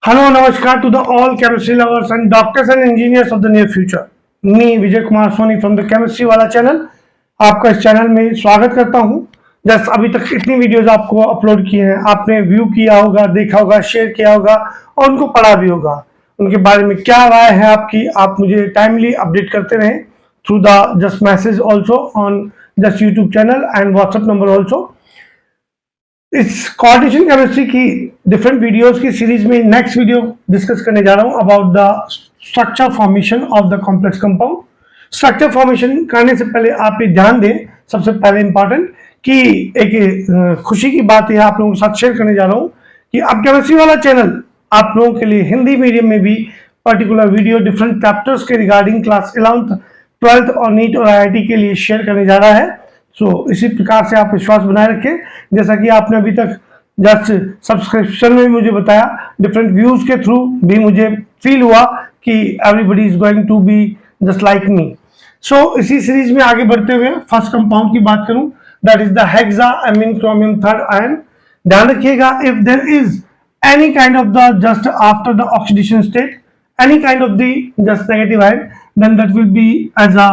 Hello, Namaskar to the all chemistry lovers and doctors and engineers of the near future. Me Vijay Kumar Soni from the chemistry वाला channel आपका इस channel में स्वागत करता हूं। जस्ट अभी तक इतनी वीडियोस आपको अपलोड किए हैं, आपने व्यू किया होगा, देखा होगा, शेयर किया होगा और उनको पढ़ा भी होगा। उनके बारे में क्या राय है आपकी, आप मुझे टाइमली अपडेट करते रहें through the just message also on just YouTube channel and WhatsApp number also. इस कोऑर्डिनेशन केमिस्ट्री की डिफरेंट वीडियोस की सीरीज में नेक्स्ट वीडियो डिस्कस करने जा रहा हूं about the structure formation of the complex compound. Structure formation करने से पहले आप ये ध्यान दें, सबसे पहले इंपॉर्टेंट कि एक खुशी की बात है आप लोगों के साथ शेयर करने जा रहा हूं कि अब केमिस्ट्री वाला चैनल आप लोगों के लिए हिंदी मीडियम में भी पर्टिकुलर वीडियो डिफरेंट चैप्टर्स के रिगार्डिंग क्लास 11th 12th और नीट और IIT के लिए शेयर करने जा रहा है। इसी प्रकार से आप विश्वास बनाए रखें। जैसा कि आपने अभी तक जस्ट सब्सक्रिप्शन में मुझे बताया, डिफरेंट व्यूज के थ्रू भी मुझे फील हुआ कि everybody is going to be just like me. इसी सीरीज में आगे बढ़ते हुए फर्स्ट कंपाउंड की बात करूं, that is the hexaammine chromium third ion. ध्यान रखिएगा, if there is any kind of the just after the oxidation state any kind of the just negative ion, then that will be as a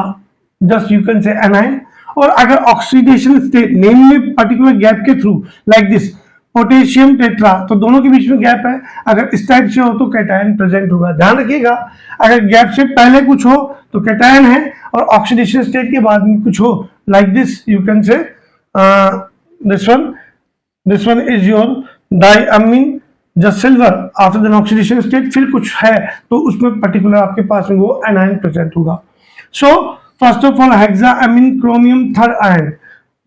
just you can say anion. और अगर oxidation state name में particular gap के through like this potassium tetra, तो दोनों के बीच में gap है, अगर इस टाइप से हो तो कैटायन प्रेजेंट होगा। ध्यान रखिएगा, अगर गैप से पहले कुछ हो तो कैटायन है और ऑक्सीडेशन स्टेट के बाद में कुछ हो like this you can say this one is your diammine just silver after the oxidation state, फिर कुछ है तो उसमें पर्टिकुलर आपके पास में वो एनायन प्रेजेंट होगा। First of all hexaammine chromium third ion,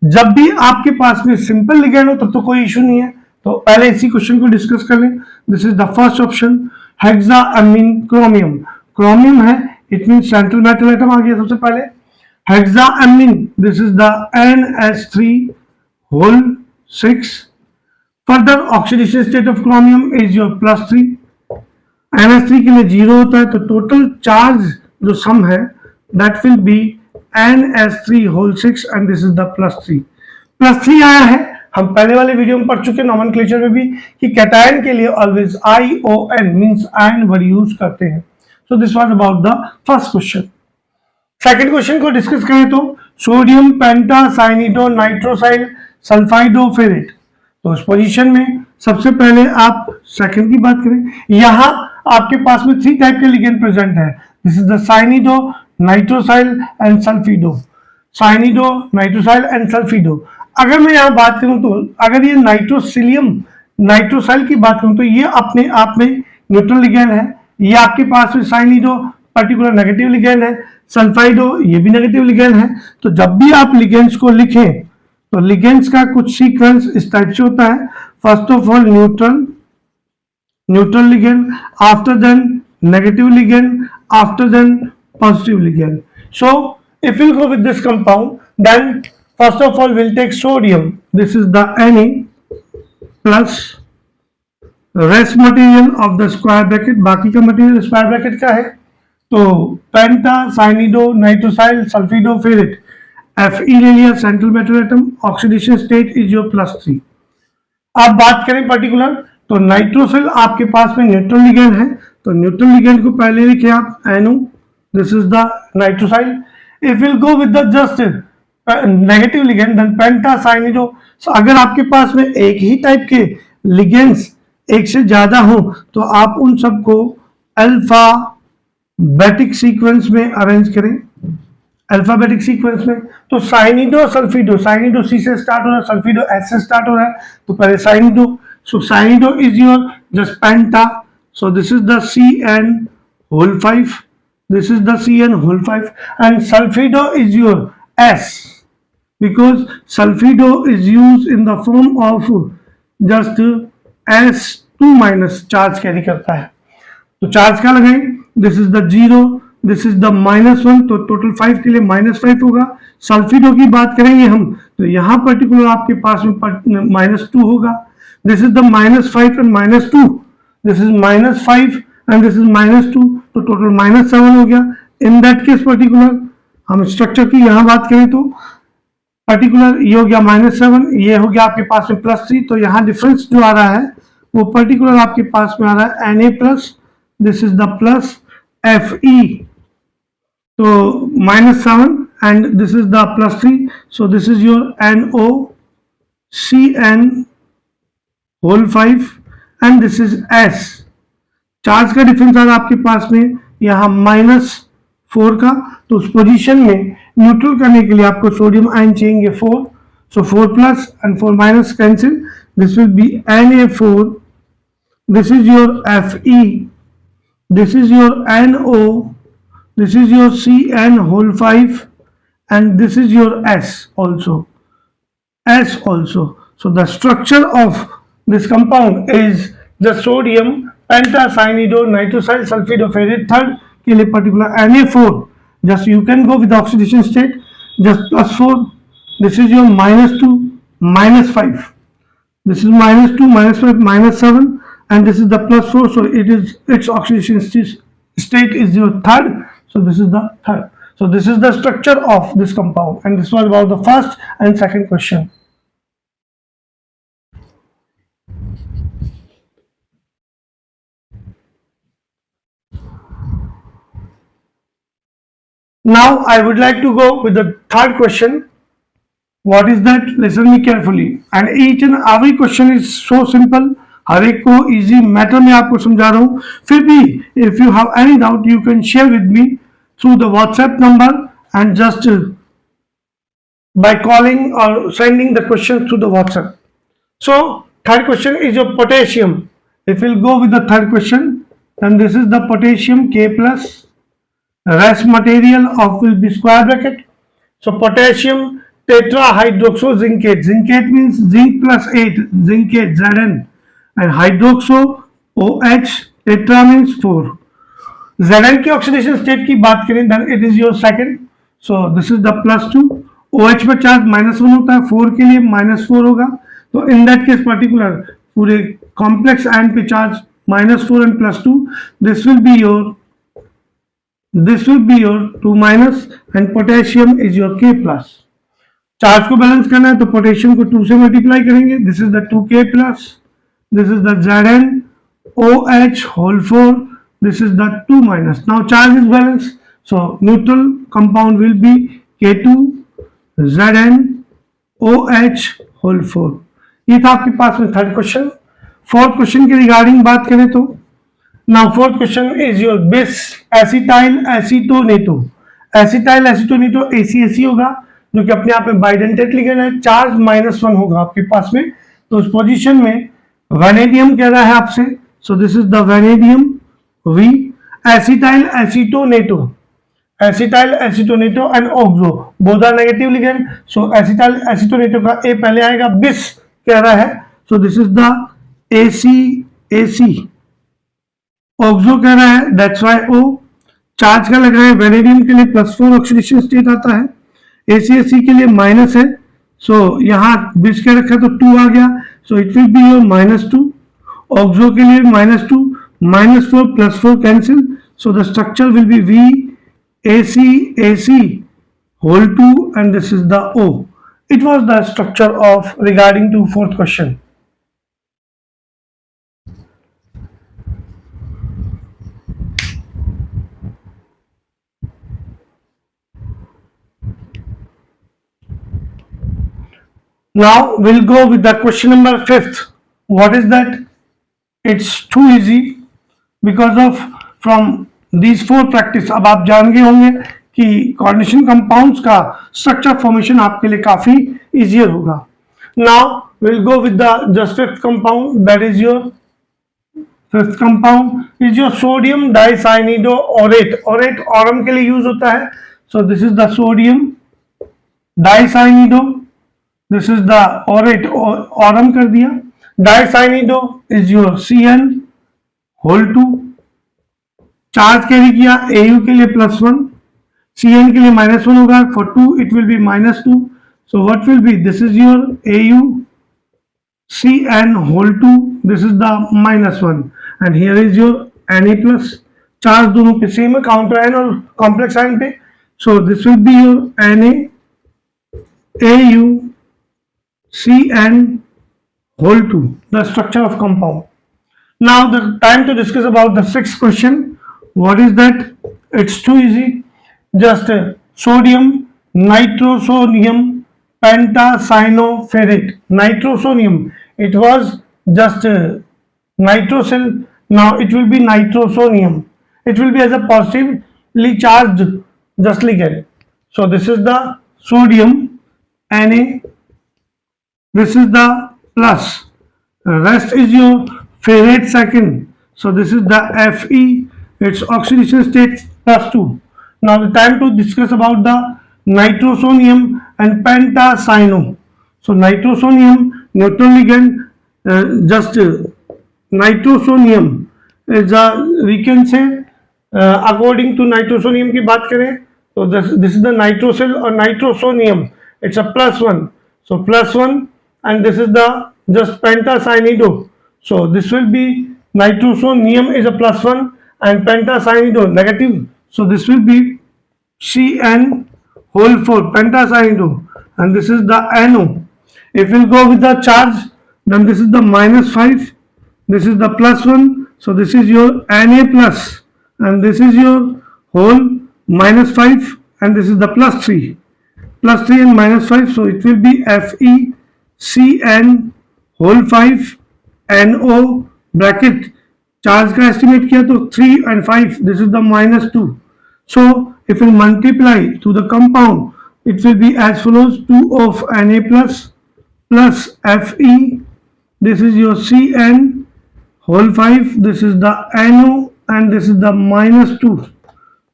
जब भी आपके पास में सिंपल लिगेंड हो तब तो कोई इशू नहीं है, तो पहले इसी क्वेश्चन को डिस्कस कर लें। This is the first option, hexaammine chromium. Chromium है, it mean central metal atom आ गया सबसे पहले। Hexaammine, this is the NH3 whole 6। Further oxidation state of chromium is your +3। NH3 के लिए 0 होता है, तो टोटल चार्ज जो सम है that will be NH3 whole 6 and this is the +3। +3 आया है, हम पहले वाले वीडियो में पढ़ चुके नोमेनक्लेचर में भी कि कैटायन के लिए always ION means ion word use करते हैं। So this was about the first question. Second question को डिस्कस करें तो सोडियम पेंटासाइनिडो नाइट्रोसाइल सल्फाइडो फेरेट। तो इस पोजीशन में सबसे पहले आप सेकंड की बात करें, यहां आपके पास में 3 टाइप के लिगेंड प्रेजेंट है। This is the cyanido, nitrosyl and sulfido. Cyanido, nitrosyl and sulfido. अगर मैं यहां बात करूं तो अगर ये नाइट्रोसिलियम नाइट्रोसाइल की बात करूं तो ये अपने आप में न्यूट्रल लिगेंड है। ये आपके पास में साइनिडो पर्टिकुलर नेगेटिव लिगेंड है, सल्फाइडो ये भी नेगेटिव लिगेंड है। तो जब भी आप लिगेंड्स को लिखें तो लिगेंड्स का कुछ सीक्वेंस इस टाइप से होता है। First of all neutral ligand, after then negative ligand, after then positive ligand. So if we'll go with this compound, then first of all we'll take sodium, this is the Na plus rest material of the square bracket, बाकी का material square bracket का है। तो पेंटा साइनिडो नाइट्रोसाइल सल्फिडो ferret, Fe ले लिया central metal atom, oxidation state is your +3। अब बात करें पर्टिकुलर तो नाइट्रोसिल आपके पास में न्यूट्रल लिगेंड है, तो न्यूट्रल लिगेंड को पहले लिखे आप NO, this is the nitrosyl. If will go with the just negative ligand then pentacyanido. अगर आपके पास में एक ही टाइप के लिगेंड्स एक से ज्यादा हो तो आप उन सबको अल्फाबेटिक सीक्वेंस में अरेंज करें। अल्फाबेटिक सीक्वेंस में तो साइनिडो सल्फिडो, साइनिडो C से स्टार्ट हो रहा है, सल्फिडो S से स्टार्ट हो रहा है, तो पहले cyanido. So cyanido is your just penta, so this is the CN whole 5, this is the CN whole 5 and sulfido is your S because sulfido is used in the form of just S2 minus charge carry करता है। तो charge क्या लगाएं, this is the 0, this is the -1, तो total 5 के लिए -5 होगा। सल्फिडो की बात करेंगे हम तो यहाँ पर्टिकुलर आपके पास में -2 होगा। This is the -5 and -2, this is -5 and this is -2, तो टोटल -7 हो गया। इन दैट केस पर्टिकुलर हम स्ट्रक्चर की यहां बात करें तो पर्टिकुलर ये हो गया -7, ये हो गया आपके पास में +3, तो यहाँ डिफरेंस जो आ रहा है वो पर्टिकुलर आपके पास में आ रहा है Na plus, this is the plus Fe, तो -7 and this is the +3, so this is your NOCN whole 5 and this is S. Charge का डिफरेंस आ रहा है आपके पास में यहाँ -4 का, तो उस पोजीशन में न्यूट्रल करने के लिए आपको सोडियम आयन चाहिए 4, so 4 plus and 4 minus cancel, this will be Na4, this is your Fe, this is your NO, this is your Cn whole 5 and this is your S also. So the structure of this compound is the sodium pentacyanidonitrosyl sulfate of ferrate third के लिए particular Na4, just you can go with the oxidation state, just +4, this is your -2 -5, this is -2 -5 -7 and this is the +4, so it is its oxidation state is your third, so this is the third. So this is the structure of this compound and this was about the first and second question. Now I would like to go with the third question. What is that? Listen me carefully. And each and every question is so simple. हर एक को easy matter में आपको समझा रहा हूँ. फिर भी if you have any doubt you can share with me through the WhatsApp number and just by calling or sending the questions through the WhatsApp. So third question is your potassium. If we'll go with the third question, then this is the potassium K plus. Rest material of will be square bracket. So potassium tetrahydroxozincate. Zincate means zinc plus 8. Zincate Zn. And hydroxo OH. Tetra means 4. Zn की oxidation state की बात करें then it is your second. So this is the +2. OH में charge -1 होता है, 4 के लिए -4 होगा. तो in that case particular पूरे complex ion पे charge -4 and +2. This will be your 2 minus and potassium is your K plus. Charge को बैलेंस करना है तो पोटेशियम को 2 से मल्टीप्लाई करेंगे. This is the 2K plus, this is the Zn OH whole 4, this is the 2 minus. Now charge is balanced, so neutral compound will be K2 Zn OH whole 4. ये था आपके पास में थर्ड क्वेश्चन. फोर्थ क्वेश्चन के regarding बात करें तो now fourth question is your bis acetyl acetonato. acetyl acetonato ACAC होगा जो कि अपने आप में बाइडेंटेट लिगेंड है. चार्ज -1 होगा आपके पास में, तो उस पोजीशन में वैनेडियम कह रहा है आपसे. सो this is the vanadium V. acetyl acetonato and oxo both are negative ligand, so acetyl acetonato का A पहले आएगा. bis कह रहा है, so this is the ACAC. Oxo कह रहा है, दैट्स वाई O. चार्ज का लगा है वेनेडियम के लिए +4 ऑक्सीडेशन स्टेट आता है, ACAC के लिए माइनस है. सो यहाँ बिस के रखा तो 2 आ गया, सो it will be your -2. Oxo के लिए -2 -4 +4 cancel, so the structure will be VACAC whole 2 and this is the O. It was the structure of regarding to fourth question. Now we'll go with the question number 5th. What is that? It's too easy because of from these 4 practice. अब आप जान गए होंगे कि coordination compounds का structure formation आपके लिए काफी easier होगा. Now we'll go with the just 5th compound. That is your 5th compound is your sodium dicyanidoorate. Orate aurum के लिए यूज होता है. So this is the sodium dicyanido. This is the orate aurum कर दिया. Dicyanido is your Cn whole 2. Charge carry किया Au के लिए +1, Cn के लिए -1 होगा. For 2 it will be -2. So what will be? This is your Au Cn whole 2. This is the -1 and here is your Na plus. Charge दोनों पे same है, counter ion और कॉम्प्लेक्स आयन पे. So this will be your Na Au Cn whole 2, the structure of compound. Now the time to discuss about the sixth question. What is that? It's too easy. Just sodium nitrosonium pentacyanoferrate. Nitrosonium, it was just nitrosyl. Now it will be nitrosonium. It will be as a positively charged just ligand. So this is the sodium Na, this is the plus, rest is your ferrate second. So this is the Fe, its oxidation state +2. Now the time to discuss about the nitrosonium and pentacyano. So nitrosonium neutral ligand, just nitrosonium is a, we can say, according to nitrosonium की बात करें तो this is the nitrosyl or nitrosonium, it's a +1. So +1, and this is the just pentacyanidо. So this will be nitrosonium is a +1 and pentacyanidо negative. So this will be Cn whole 4 pentacyanidо, and this is the NO. If we'll go with the charge, then this is the -5, this is the +1. So this is your Na plus, and this is your whole -5, and this is the +3 and -5. So it will be FeCN whole 5 NO bracket. Charge का estimate किया तो 3 and 5, this is the -2. So if we multiply to the compound, it will be as follows: 2 of Na plus Fe, this is your Cn whole 5, this is the NO, and this is the -2.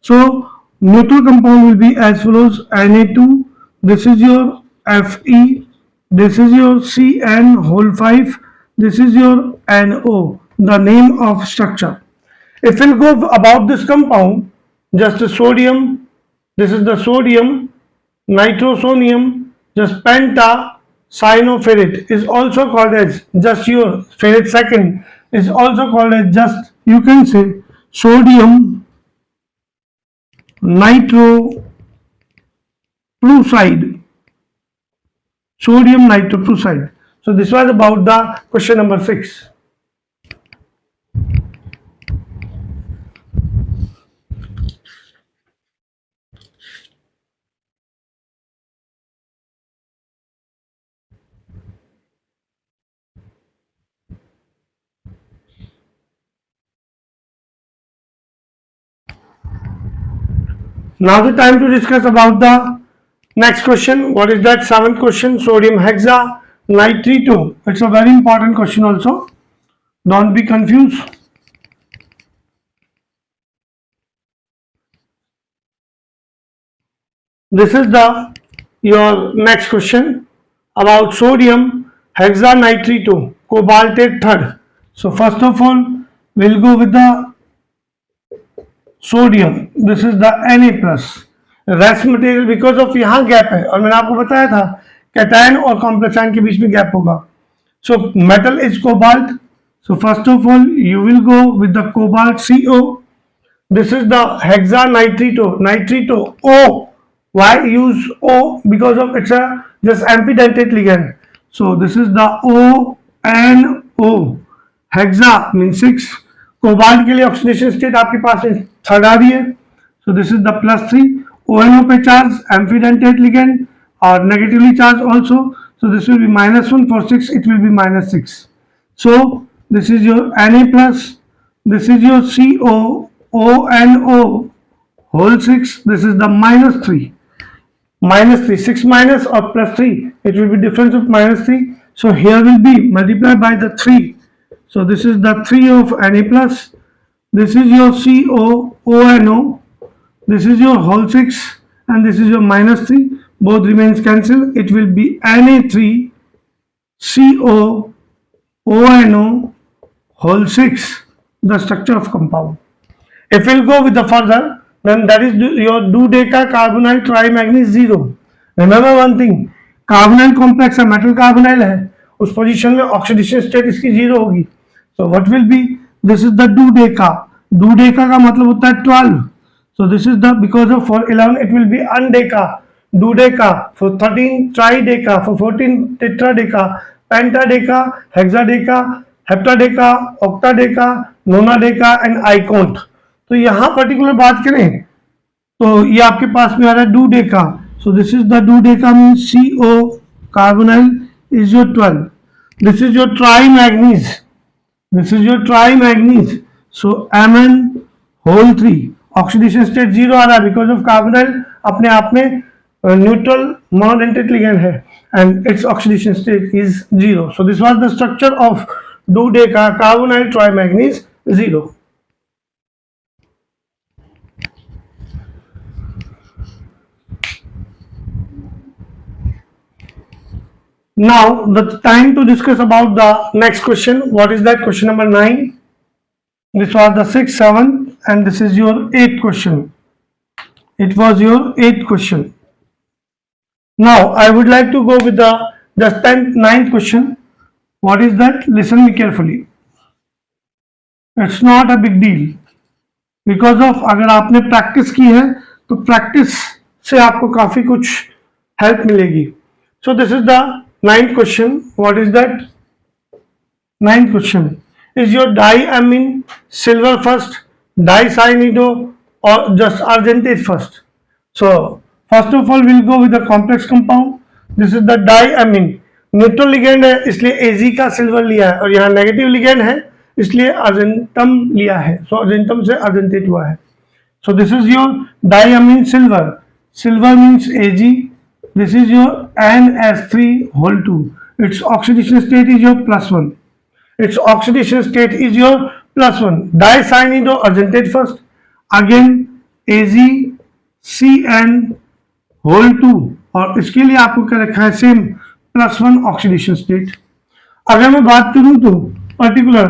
So neutral compound will be as follows: Na2, this is your Fe, this is your Cn whole 5, this is your NO, the name of structure. If we'll go about this compound, just sodium, this is the sodium nitrosonium, just pentacyanoferrate is also called as just your ferrate second, is also called as just, you can say, sodium nitroprusside. Sodium nitroprusside. So this was about the question number 6. Now the time to discuss about the next question. What is that? Seventh question, sodium hexanitrito. It's a very important question also. Don't be confused. This is the your next question about sodium hexanitrito, cobaltate third. So first of all, we'll go with the sodium, this is the Na plus. Rest material because of यहाँ gap है, और मैंने आपको बताया था cation और complex ion के बीच में गैप होगा. So metal is cobalt. So first of all you will go with the cobalt CO. This is the hexanitrito. O, why use O? Because of it's a just ambidentate ligand. So this is the ONO. Hexa means 6. Cobalt के लिए oxidation state आपके पास third आ रही है. So this is the +3. ONO पे charge एम्फिडेंटेट ligand और negatively charge also. So this will be -1 for 6, it will be -6. So this is your Na plus, this is your CO ONO whole 6, this is the -3. 6 minus or +3, it will be difference of -3. So here will be multiplied by the 3. So this is the 3 of Na plus, this is your CO ONO, this is your whole 6, and this is your -3. Both remains cancelled. It will be Na3 CO ONO whole 6, the structure of compound. If we'll go with the further, then that is your dodecacarbonyl trimanganese 0. Remember one thing, carbonyl complex है, metal carbonyl है, उस position में oxidation state इसकी 0 होगी. So what will be? This is the dodeca. Dodeca का मतलब होता है 12. So this is the, because of for 11 it will be undeca. Dodeca. For 13 trideca. For 14 tetradeca. Pentadeca, hexadeca, heptadeca, octadeca, nonadeca and आइकोंट। तो यहाँ particular बात करें तो ये आपके पास में आ रहा है dodeca. So this is the dodeca means CO carbonyl is your 12. This is your trimanganese. This is your trimanganese. So Mn whole 3 oxidation state 0 आ रहा है बिकॉज ऑफ कार्बोनाइल अपने आप में न्यूट्रल मोनोडेंटेट लिगेंड है and its oxidation state is 0. So this was the structure of dodeca carbonyl trimanganese 0. Now the time to discuss about the next question. What is that? Question number 9. This was the 6th, 7th and this is your 8th question. It was your 8th question. Now I would like to go with the just 10th, 9th question. What is that? Listen me carefully. It's not a big deal. Because of अगर आपने practice की है तो practice से आपको काफी कुछ help मिलेगी. So this is the 9th question. What is that? 9th question. Is your diamine silver first, dicyanide or just argentate first? So first of all we'll go with the complex compound. This is the diamine. Neutral ligand है इसलिए Ag का silver लिया है और यहाँ negative ligand है इसलिए argentum लिया है. सो अर्जेंटम से अर्जेंटेट हुआ है. So this is your diamine silver. Silver means Ag. This is your NS3 whole 2. Its oxidation state is your +1. Its oxidation state is your +1. Dicyanide argentate first. Again AgCN whole 2 और इसके लिए आपको क्या रखा है same +1 oxidation state. अगर मैं बात करूं तो पर्टिकुलर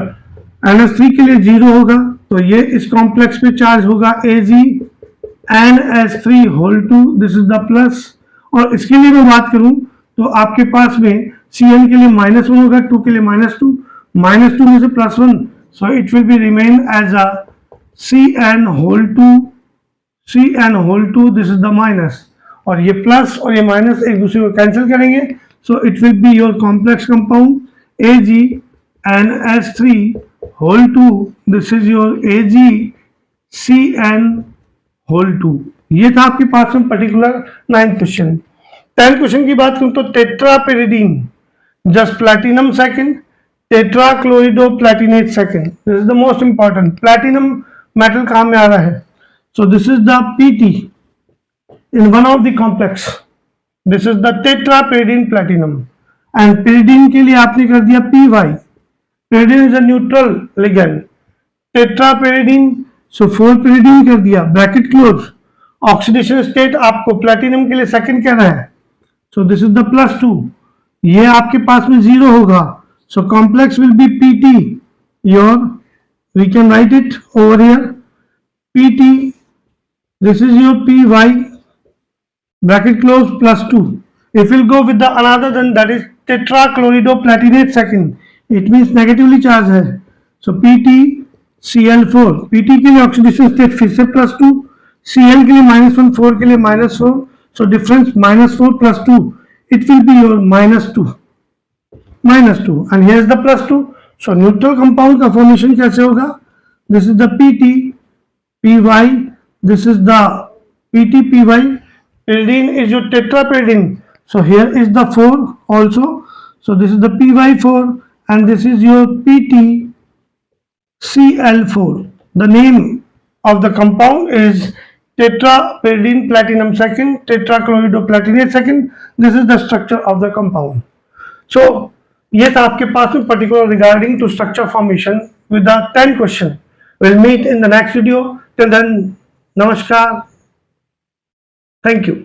NS3 के लिए 0 होगा तो ये इस कॉम्प्लेक्स पे चार्ज होगा AgNS3 whole 2. This is the plus. और इसके लिए मैं बात करूं तो आपके पास में Cn के लिए -1 होगा, 2 के लिए -2, -2 में से +1 so it will be remain as a Cn whole 2. Cn whole 2 this is the minus और ये प्लस और ये माइनस एक दूसरे को कैंसिल करेंगे. सो it will be your complex compound AgNS3 whole 2. This is your AgCN whole 2. ये था आपके पास में particular 9th question. 10th question की बात करूं तो tetrapyridine just platinum second, tetrachlorido platinate second. This is the most important. Platinum metal कहां में आ रहा है? So this is the PT in one of the complex. This is the tetrapyridine platinum and pyridine के लिए आपने कर दिया PY. pyridine is a neutral ligand. tetrapyridine so 4 pyridine कर दिया ब्रैकेट क्लोज. ऑक्सीडेशन स्टेट आपको प्लैटिनम के लिए सेकंड कह रहा है. So this is the +2. ये आपके पास में 0 होगा. So complex will be PT. Your we can write it over here PT. This is your PY bracket close +2. If we'll go with the another then that is tetrachlorido platinate second, it means negatively charged है. So PtCl4. PT के लिए oxidation state फिर से +2, Cl के लिए -1, 4 के लिए -4. So difference -4 +2 it will be your -2 and here is the +2. So neutral compound का formation कैसे होगा? This is the PT PY. This is the PT PY. Pyridine is your tetrapyridine. So here is the 4 also. So this is the PY4 and this is your PtCl4. The name of the compound is tetrapyridine platinum second, tetrachlorido platinate second. This is the structure of the compound. So ये था आपके पास में particular regarding to structure formation with the 10 question. We'll meet in the next video. Till then, namaskar. Thank you.